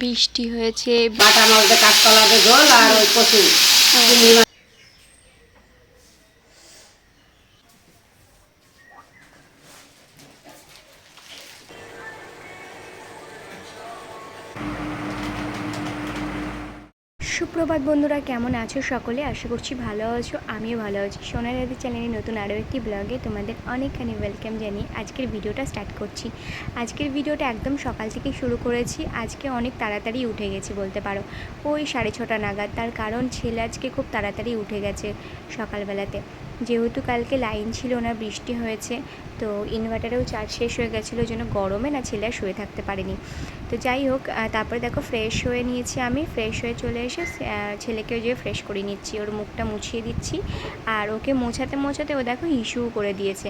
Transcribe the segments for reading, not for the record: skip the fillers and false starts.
বৃষ্টি হয়েছে। বাটার মধ্যে কাঁচকলা ঝোল আর ওই কচু। সুপ্রভাত বন্ধুরা, কেমন আছো সকলে? আশা করছি ভালো আছো, আমিও ভালো আছি। সোনার রাধি চ্যানেলে নতুন আরও একটি ব্লগে তোমাদের অনেকখানি ওয়েলকাম জানিয়ে আজকের ভিডিওটা স্টার্ট করছি। আজকের ভিডিওটা একদম সকাল থেকে শুরু করেছি। আজকে অনেক তাড়াতাড়ি উঠে গেছি বলতে পারো, ওই 6:30 নাগাদ। তার কারণ ছেলে আজকে খুব তাড়াতাড়ি উঠে গেছে সকালবেলাতে, যেহেতু কালকে লাইন ছিল না, বৃষ্টি হয়েছে, তো ইনভার্টারেও চার্জ শেষ হয়ে গেছিলো, ওই জন্য গরমে না ছেলে আর শুয়ে থাকতে পারেনি। তো যাই হোক, তারপরে দেখো ফ্রেশ হয়ে নিয়েছি। আমি ফ্রেশ হয়ে চলে এসে ছেলেকেও যে ফ্রেশ করে নিচ্ছি, ওর মুখটা মুছিয়ে দিচ্ছি। আর ওকে মোছাতে মোছাতে ও দেখো ইস্যু করে দিয়েছে।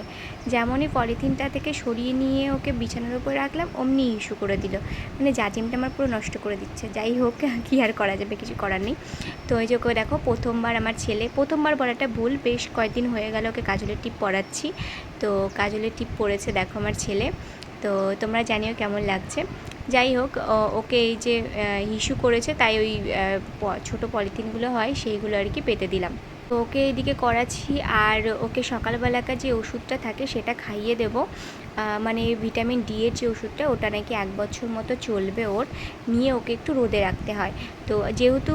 যেমনই পলিথিনটা থেকে সরিয়ে নিয়ে ওকে বিছানার উপরে রাখলাম, অমনি ইস্যু করে দিল। মানে জাজিমটা আমার পুরো নষ্ট করে দিচ্ছে। যাই হোক, কী আর করা যাবে, কিছু করার নেই। তো ওই যে ওকে দেখো প্রথমবার, আমার ছেলে প্রথমবার বলাটা ভুল, বেশ কয়েকদিন হয়ে গেল ওকে কাজলের টিপ পরাচ্ছি। তো কাজলের টিপ পরেছে দেখো আমার ছেলে। তো তোমরা জানিও কেমন লাগছে। যাই হোক, ওকে এই যে ইস্যু করেছে, তাই ওই ছোটো পলিথিনগুলো হয় সেইগুলো আর কি পেতে দিলাম। তো ওকে এদিকে করাচ্ছি। আর ওকে সকালবেলাকার যে ওষুধটা থাকে সেটা খাইয়ে দেবো, মানে ভিটামিন ডি এর যে ওষুধটা, ওটা নাকি 1 বছর মতো চলবে ওর। নিয়ে ওকে একটু রোদে রাখতে হয়। তো যেহেতু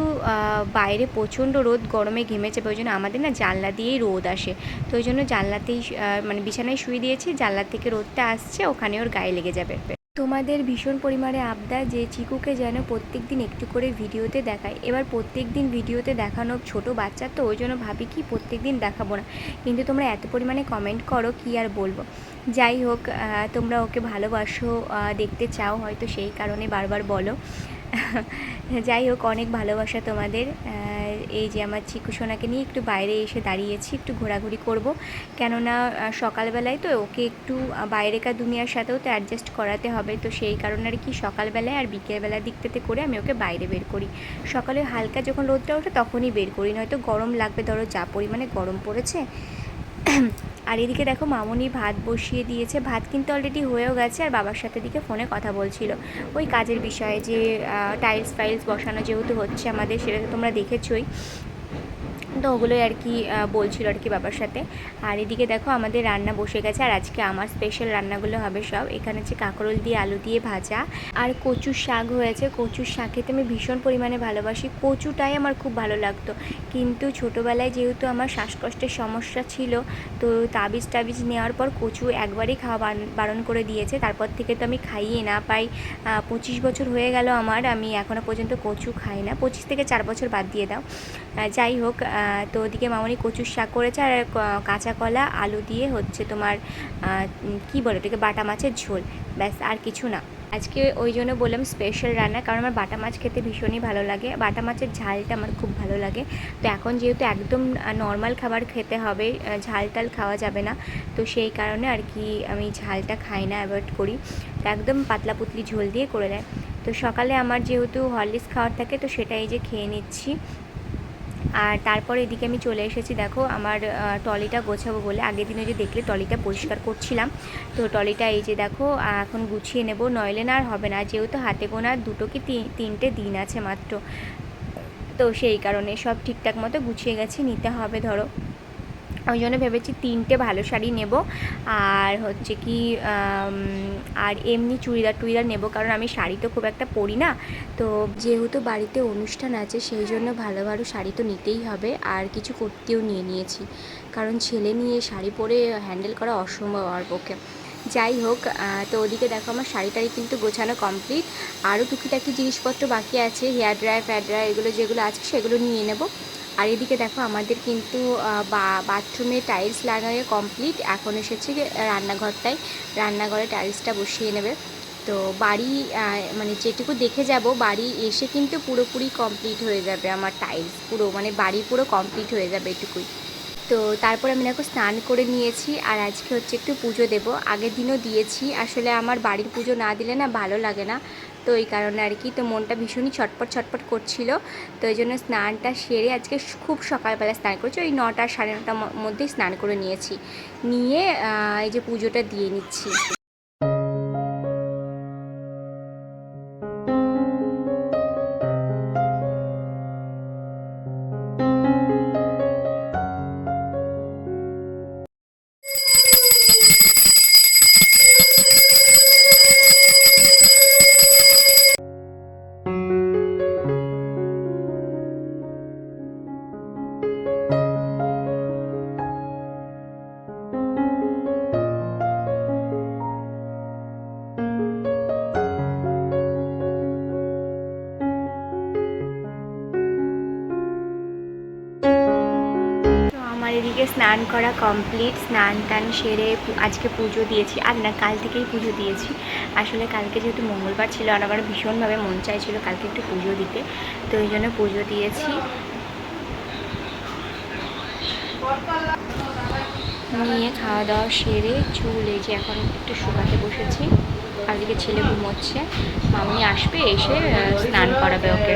বাইরে প্রচণ্ড রোদ, গরমে ঘেমে যাবে, ওই জন্য আমাদের না জানলা দিয়েই রোদ আসে। তো ওই জন্য জানলাতেই মানে বিছানায় শুয়ে দিয়েছি, জানলা থেকে রোদটা আসছে, ওখানে ওর গায়ে লেগে যাবে। তোমাদের ভীষণ পরিমাণে আবদার যে চিকুকে যেন প্রত্যেক দিন একটু করে ভিডিওতে দেখায়। এবার প্রত্যেক দিন ভিডিওতে দেখানো ছোট বাচ্চা, তো ওই জন্য ভাবি কি প্রত্যেক দিন দেখাবো না, কিন্তু তোমরা এত পরিমাণে কমেন্ট করো কি আর বলবো। যাই হোক, তোমরা ওকে ভালোবাসো, দেখতে চাও হয়তো, সেই কারণে বারবার বলো। যাই হোক, অনেক ভালোবাসা তোমাদের। এই যে আমার চিকু সোনাকে নিয়ে একটু বাইরে এসে দাঁড়িয়েছি, একটু ঘোরাঘুরি করব। কেননা সকালবেলায় তো ওকে একটু বাইরেকার দুনিয়ার সাথেও তো অ্যাডজাস্ট করাতে হবে। তো সেই কারণে আর কি সকালবেলায় আর বিকেলবেলার দিকটাতে করে আমি ওকে বাইরে বের করি। সকালে হালকা যখন রোদটা ওঠে তখনই বের করি, নয়তো গরম লাগবে, ধরো যা পরিমাণে গরম পড়েছে। আর এদিকে দেখো মামনি ভাত বসিয়ে দিয়েছে। ভাত কিন্তু অলরেডি হয়েও গেছে, আর বাবার সাথে দিকে ফোনে কথা বলছিল ওই কাজের বিষয়ে, যে টাইলস ফাইলস বসানো যেহেতু হচ্ছে আমাদের, সেটা তো তোমরা দেখেছোই। তো ওগুলোই আর কি বলছিল আর কি বাবার সাথে। আর এদিকে দেখো আমাদের রান্না বসে গেছে, আর আজকে আমার স্পেশাল রান্নাগুলো হবে সব। এখানে হচ্ছে কাঁকরোল দিয়ে আলু দিয়ে ভাজা, আর কচুর শাক হয়েছে। কচুর শাক খেতে আমি ভীষণ পরিমাণে ভালোবাসি, কচুটাই আমার খুব ভালো লাগতো। কিন্তু ছোটোবেলায় যেহেতু আমার শ্বাসকষ্টের সমস্যা ছিল, তো তাবিজ নেওয়ার পর কচু একবারই খাওয়া বারণ করে দিয়েছে। তারপর থেকে তো আমি খাইয়ে না পাই। 25 বছর হয়ে গেল আমার, আমি এখনও পর্যন্ত কচু খাই না। 25 থেকে 4 বছর বাদ দিয়ে দাও। যাই হোক, তো ওদিকে মামনি কচুর শাক করেছে, আর কাঁচা কলা আলু দিয়ে হচ্ছে তোমার কি বলে ওটাকে, বাটা মাছের ঝোল, ব্যাস, আর কিছু না। আজকে ওই জন্য বললাম স্পেশাল রান্না, কারণ আমার বাটা মাছ খেতে ভীষণই ভালো লাগে, বাটা মাছের ঝালটা আমার খুব ভালো লাগে। তো এখন যেহেতু একদম নর্মাল খাবার খেতে হবে, ঝাল টাল খাওয়া যাবে না, তো সেই কারণে আর কি আমি ঝালটা খাই না, অ্যাভয়েড করি। তো একদম পাতলা পুতলি ঝোল দিয়ে করে দেয়। তো সকালে আমার যেহেতু হরলিক্স খাওয়ার থাকে, তো সেটাই যে খেয়ে নিচ্ছি। আর তারপর এদিকে আমি চলে এসেছি দেখো আমার ট্রলিটা গোছাবো বলে। আগের দিনে যে দেখলে ট্রলিটা পরিষ্কার করছিলাম, তো ট্রলিটা এই যে দেখো এখন গুছিয়ে নেব, নইলে না আর হবে না। যেহেতু হাতে গোনা 2 কি 3টে দিন আছে মাত্র, তো সেই কারণে সব ঠিকঠাক মতো গুছিয়ে গেছে, নিতে হবে ধরো। ওই জন্য ভেবেছি 3টে ভালো শাড়ি নেব, আর হচ্ছে কি আর এমনি চুড়িদার নেব, কারণ আমি শাড়ি তো খুব একটা পরি না। তো যেহেতু বাড়িতে অনুষ্ঠান আছে, সেই জন্য ভালো ভালো শাড়ি তো নিতেই হবে, আর কিছু কুর্তিও নিয়ে নিয়েছি, কারণ ছেলে নিয়ে শাড়ি পরে হ্যান্ডেল করা অসম্ভব আমার পক্ষে। যাই হোক, তো ওদিকে দেখো আমার শাড়িটাই কিন্তু গোছানো কমপ্লিট। আরও টুকিটাকি জিনিসপত্র বাকি আছে, হেয়ার ড্রায়ার ফ্যার ড্রায়ার এগুলো যেগুলো আছে সেগুলো নিয়ে নেব। আর এদিকে দেখো আমাদের কিন্তু বাথরুমে টাইলস লাগানো কমপ্লিট, এখন এসেছে রান্নাঘরটায়, রান্নাঘরে টাইলসটা বসিয়ে নেবে। তো বাড়ি মানে যেটুকু দেখে যাব, বাড়ি এসে কিন্তু পুরোপুরি কমপ্লিট হয়ে যাবে আমার টাইলস, পুরো মানে বাড়ি পুরো কমপ্লিট হয়ে যাবে এটুকুই। তো তারপর আমি দেখো স্নান করে নিয়েছি, আর আজকে হচ্ছে একটু পুজো দেব। আগের দিনও দিয়েছি, আসলে আমার বাড়ির পুজো না দিলে না ভালো লাগে না, তো এই কারণে আর কি। তো মনটা ভীষণই ছটপট করছিল, তো এই জন্য স্নানটা সেরে আজকে খুব সকালবেলা স্নান করেছি, ওই 9টা 9:30টার মধ্যেই স্নান করে নিয়েছি, নিয়ে এই যে পুজোটা দিয়ে নিচ্ছি। আমার এদিকে স্নান করা কমপ্লিট, স্নান টান সেরে আজকে পুজো দিয়েছি। আর না, কাল থেকেই পুজো দিয়েছি। আসলে কালকে যেহেতু মঙ্গলবার ছিল আর আমার ভীষণভাবে মন চাইছিল কালকে একটু পুজো দিতে, তো ওই জন্য পুজো দিয়েছি। নিয়ে খাওয়া দাওয়া সেরে চুল এই যে এখন একটু শুকাতে বসেছি। আর এদিকে ছেলে ঘুমোচ্ছে, মামনি আসবে এসে স্নান করাবে ওকে।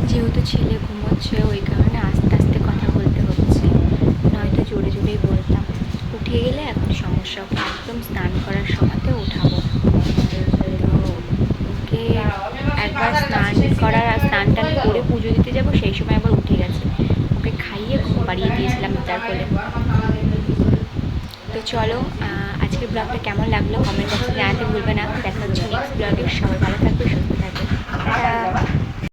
যেহেতু ছেলে ঘুমোচ্ছে ওই কারণে আস্তে আস্তে কথা বলতে হচ্ছে, নয়তো জোরে জোরেই বলতাম। উঠে গেলে এখন সমস্যা, ওকে একদম স্নান করার সময়তে উঠাবো। তো ওকে একবার স্নান করার আর স্নান টান করে পুজো দিতে যাবো, সেই সময় আবার উঠে গেছে। ওকে খাইয়ে ঘুম পাড়িয়ে দিয়েছিলাম তার কোলে। তো চলো, আজকের ব্লগটা কেমন লাগলো কমেন্ট বক্সে জানাতে ভুলবে না। দেখা হচ্ছে নেক্সট ব্লগে। সবাই ভালো থাকবে, সুস্থ থাকবে।